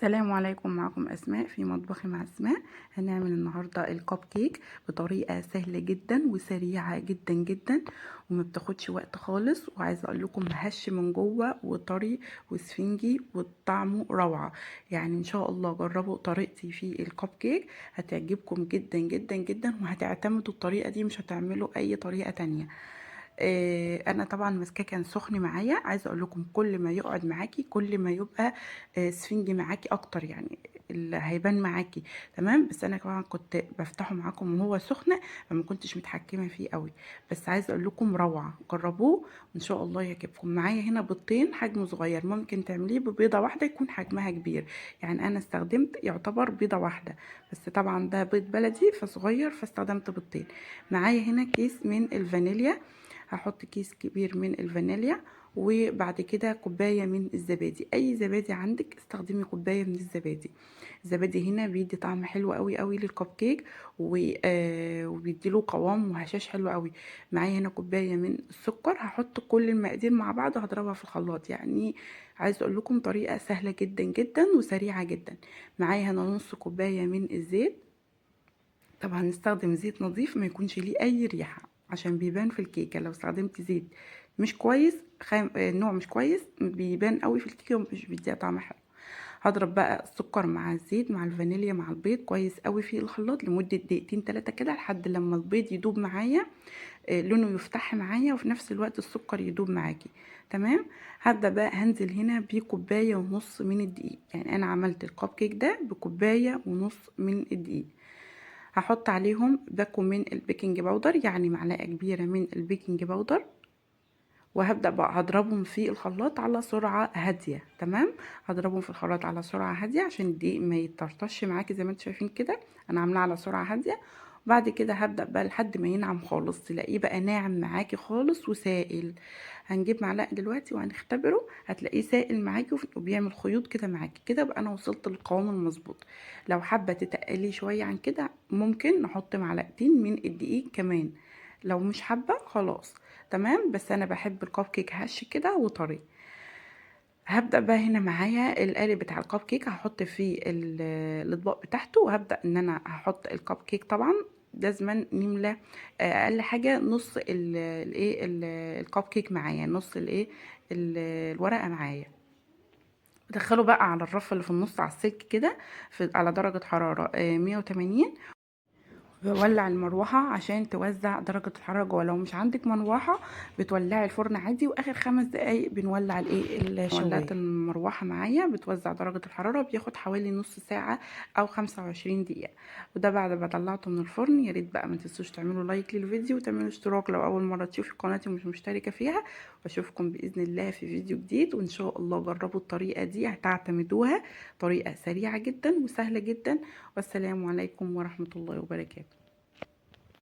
السلام عليكم، معكم أسماء في مطبخي مع أسماء. هنعمل النهاردة الكب كيك بطريقة سهلة جدا وسريعة جدا جدا وما بتاخدش وقت خالص، وعايزة أقول لكم هش من جوه وطري وسفنجي وطعمه روعة. يعني إن شاء الله جربوا طريقتي في الكب كيك، هتعجبكم جدا جدا جدا وهتعتمدوا الطريقة دي، مش هتعملوا أي طريقة تانية. انا طبعا ماسكاه كان سخن معايا. عايزه اقول لكم كل ما يقعد معاكي كل ما يبقى سفنجي معاكي اكتر، يعني اللي هيبان معاكي. تمام، بس انا طبعا كنت بفتحه معاكم وهو سخن فما كنتش متحكمه فيه قوي. بس عايزه اقول لكم روعه، جربوه وان شاء الله يعجبكم. معايا هنا بيضتين حجم صغير، ممكن تعمليه ببيضه واحده يكون حجمها كبير. يعني انا استخدمت يعتبر بيضه واحده، بس طبعا ده بيض بلدي فصغير فاستخدمت بيضتين. معايا هنا كيس من الفانيليا، هحط كيس كبير من الفانيليا، وبعد كده كوبايه من الزبادي. اي زبادي عندك استخدمي كوبايه من الزبادي. الزبادي هنا بيدي طعم حلو قوي قوي للكب كيك، وبيدي له قوام وهشاش حلو قوي. معايا هنا كوبايه من السكر، هحط كل المقادير مع بعض وهضربها في الخلاط. يعني عايز اقول لكم طريقه سهله جدا جدا وسريعه جدا. معايا هنا نص كوبايه من الزيت. طبعا نستخدم زيت نظيف ما يكونش ليه اي ريحه عشان بيبان في الكيكه. لو استخدمت زيت مش كويس نوع مش كويس بيبان قوي في الكيكه ومش بيديها طعم حلو. هضرب بقى السكر مع الزيت مع الفانيليا مع البيض كويس قوي في الخلاط لمده دقيقتين 3 كده لحد لما البيض يدوب معايا، لونه يفتح معايا وفي نفس الوقت السكر يدوب معاكي. تمام. هبدا بقى هنزل هنا بكوبايه ونص من الدقيق. يعني انا عملت الكب كيك ده بكوبايه ونص من الدقيق. هحط عليهم باكو من البيكنج باودر، يعني معلقه كبيره من البيكنج باودر، وهبدا بقى هضربهم في الخلاط على سرعه هاديه. تمام، هضربهم في الخلاط على سرعه هاديه عشان الدقيق ما يطرطش معاكي زي ما انتم شايفين كده. انا عاملاه على سرعه هاديه. وبعد كده هبدا بقى لحد ما ينعم خالص، تلاقيه بقى ناعم معاكي خالص وسائل. هنجيب معلقه دلوقتي وهنختبره، هتلاقيه سائل معاكي وبيعمل خيوط كده معاكي. كده بقى انا وصلت للقوام المظبوط. لو حابه تتقليه شويه عن كده ممكن نحط معلقتين من الدقيق كمان، لو مش حابه خلاص. تمام، بس انا بحب الكب كيك هش كده وطري. هبدا بقى هنا معايا القالب بتاع الكب كيك، هحط فيه الاطباق بتاعته، وهبدا ان انا هحط الكب كيك. طبعا لازما نملى اقل حاجه نص الكب كيك معايا، نص الورقه معايا. بدخله بقى على الرف اللي في النص على السلك كده، على درجه حراره 180. بولع المروحة عشان توزع درجة الحرارة جوه. لو مش عندك مروحة بتولعي الفرن عادي، واخر 5 دقايق بنولع الشواية. ولعت المروحة معايا بتوزع درجة الحرارة، بياخد حوالي نص ساعة او 25 دقيقة. وده بعد ما طلعته من الفرن. يا ريت بقى ما تنسوش تعملوا لايك للفيديو وتعملوا اشتراك لو اول مرة تشوفي قناتي ومش مشتركة فيها. واشوفكم باذن الله في فيديو جديد، وان شاء الله جربوا الطريقة دي هتعتمدوها. طريقة سريعة جدا وسهلة جدا. والسلام عليكم ورحمة الله وبركاته.